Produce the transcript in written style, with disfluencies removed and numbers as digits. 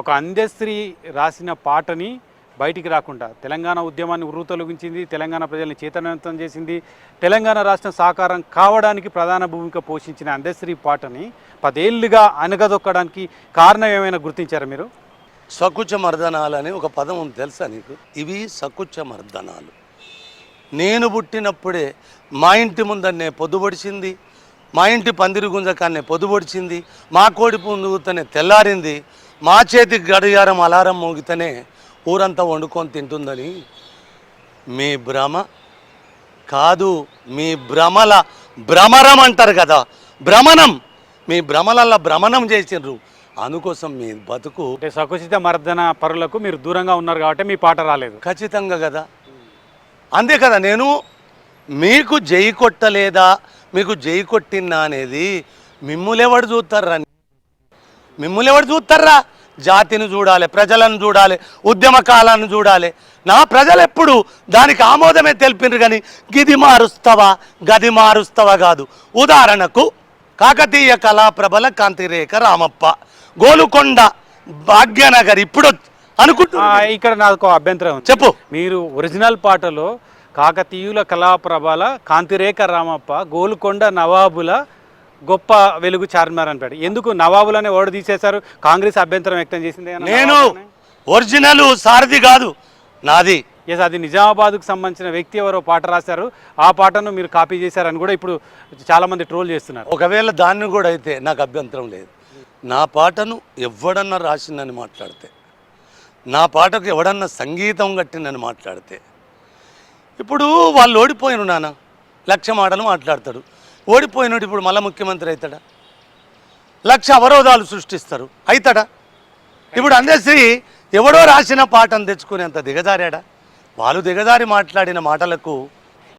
ఒక అందశ్రీ రాసిన పాటని బయటికి రాకుండా తెలంగాణ ఉద్యమాన్ని ఉర్రూతొలగించింది, తెలంగాణ ప్రజల్ని చైతన్యవంతం చేసింది, తెలంగాణ రాష్ట్రం సాకారం కావడానికి ప్రధాన భూమిక పోషించిన అందశ్రీ పాటని 10 ఏళ్ళుగా అనగదొక్కడానికి కారణం ఏమైనా గుర్తించారా మీరు? సకుచ మర్దనాలు అని ఒక పదం ఉంది తెలుసా నీకు? ఇవి సకుచ మర్దనాలు. నేను పుట్టినప్పుడే మా ఇంటి ముందరనే పొద్దుపడిచింది, మా ఇంటి పందిరి గుంజకాన్నే పొద్దుపడిచింది, మా కోడి పుందుగుతనే తెల్లారింది, మా చేతి గడియారం అలారం మోగితేనే ఊరంతా వండుకొని తింటుందని మీ భ్రమ కాదు, మీ భ్రమల భ్రమరం అంటారు కదా, భ్రమణం, మీ భ్రమలల్లా భ్రమణం చేసిండ్రు. అందుకోసం మీ బతుకు అంటే సకుచిత మర్దన పరులకు మీరు దూరంగా ఉన్నారు కాబట్టి మీ పాట రాలేదు. ఖచ్చితంగా కదా, అంతే కదా. నేను మీకు జై కొట్టలేదా, మీకు జై కొట్టినా అనేది మిమ్ములెవడు చూస్తారా? మిమ్ములెవడు చూస్తారా? జాతిని చూడాలి, ప్రజలను చూడాలి, ఉద్యమ కాలాన్ని చూడాలి. నా ప్రజలు ఎప్పుడు దానికి ఆమోదమే తెలిపినారు, కానీ గిది మారుస్తావా గది మారుస్తావా కాదు. ఉదాహరణకు కాకతీయ కళాప్రభల కాంతిరేఖ రామప్ప, గోలుకొండ, భాగ్యనగర్ ఇప్పుడు అనుకుంటున్నా. ఇక్కడ నాకు అభ్యంతరం ఉంది. చెప్పు. మీరు ఒరిజినల్ పాటలో కాకతీయుల కళాప్రభల కాంతిరేఖ రామప్ప, గోలుకొండ నవాబుల గొప్ప వెలుగు చార్మినార్ అంటాడు. ఎందుకు నవాబులనే ఓడి తీసేశారు? కాంగ్రెస్ అభ్యంతరం వ్యక్తం చేసింది. నేను ఒరిజినల్ సారథి కాదు నాది. ఎస్, అది నిజామాబాద్కు సంబంధించిన వ్యక్తి ఎవరో పాట రాశారు, ఆ పాటను మీరు కాపీ చేశారని కూడా ఇప్పుడు చాలామంది ట్రోల్ చేస్తున్నారు. ఒకవేళ దాన్ని కూడా అయితే నాకు అభ్యంతరం లేదు. నా పాటను ఎవడన్నా రాసిందని మాట్లాడితే, నా పాటకు ఎవడన్నా సంగీతం కట్టిందని మాట్లాడితే, ఇప్పుడు వాళ్ళు ఓడిపోయిన నాన్న 1,00,000 మాటలు మాట్లాడతాడు. ఓడిపోయినట్టు ఇప్పుడు మళ్ళీ ముఖ్యమంత్రి అవుతాడా? 1,00,000 అవరోధాలు సృష్టిస్తారు, అవుతాడా? ఇప్పుడు అందశ్రీ ఎవడో రాసిన పాటను తెచ్చుకునేంత దిగజారాడా? వాళ్ళు దిగజారి మాట్లాడిన మాటలకు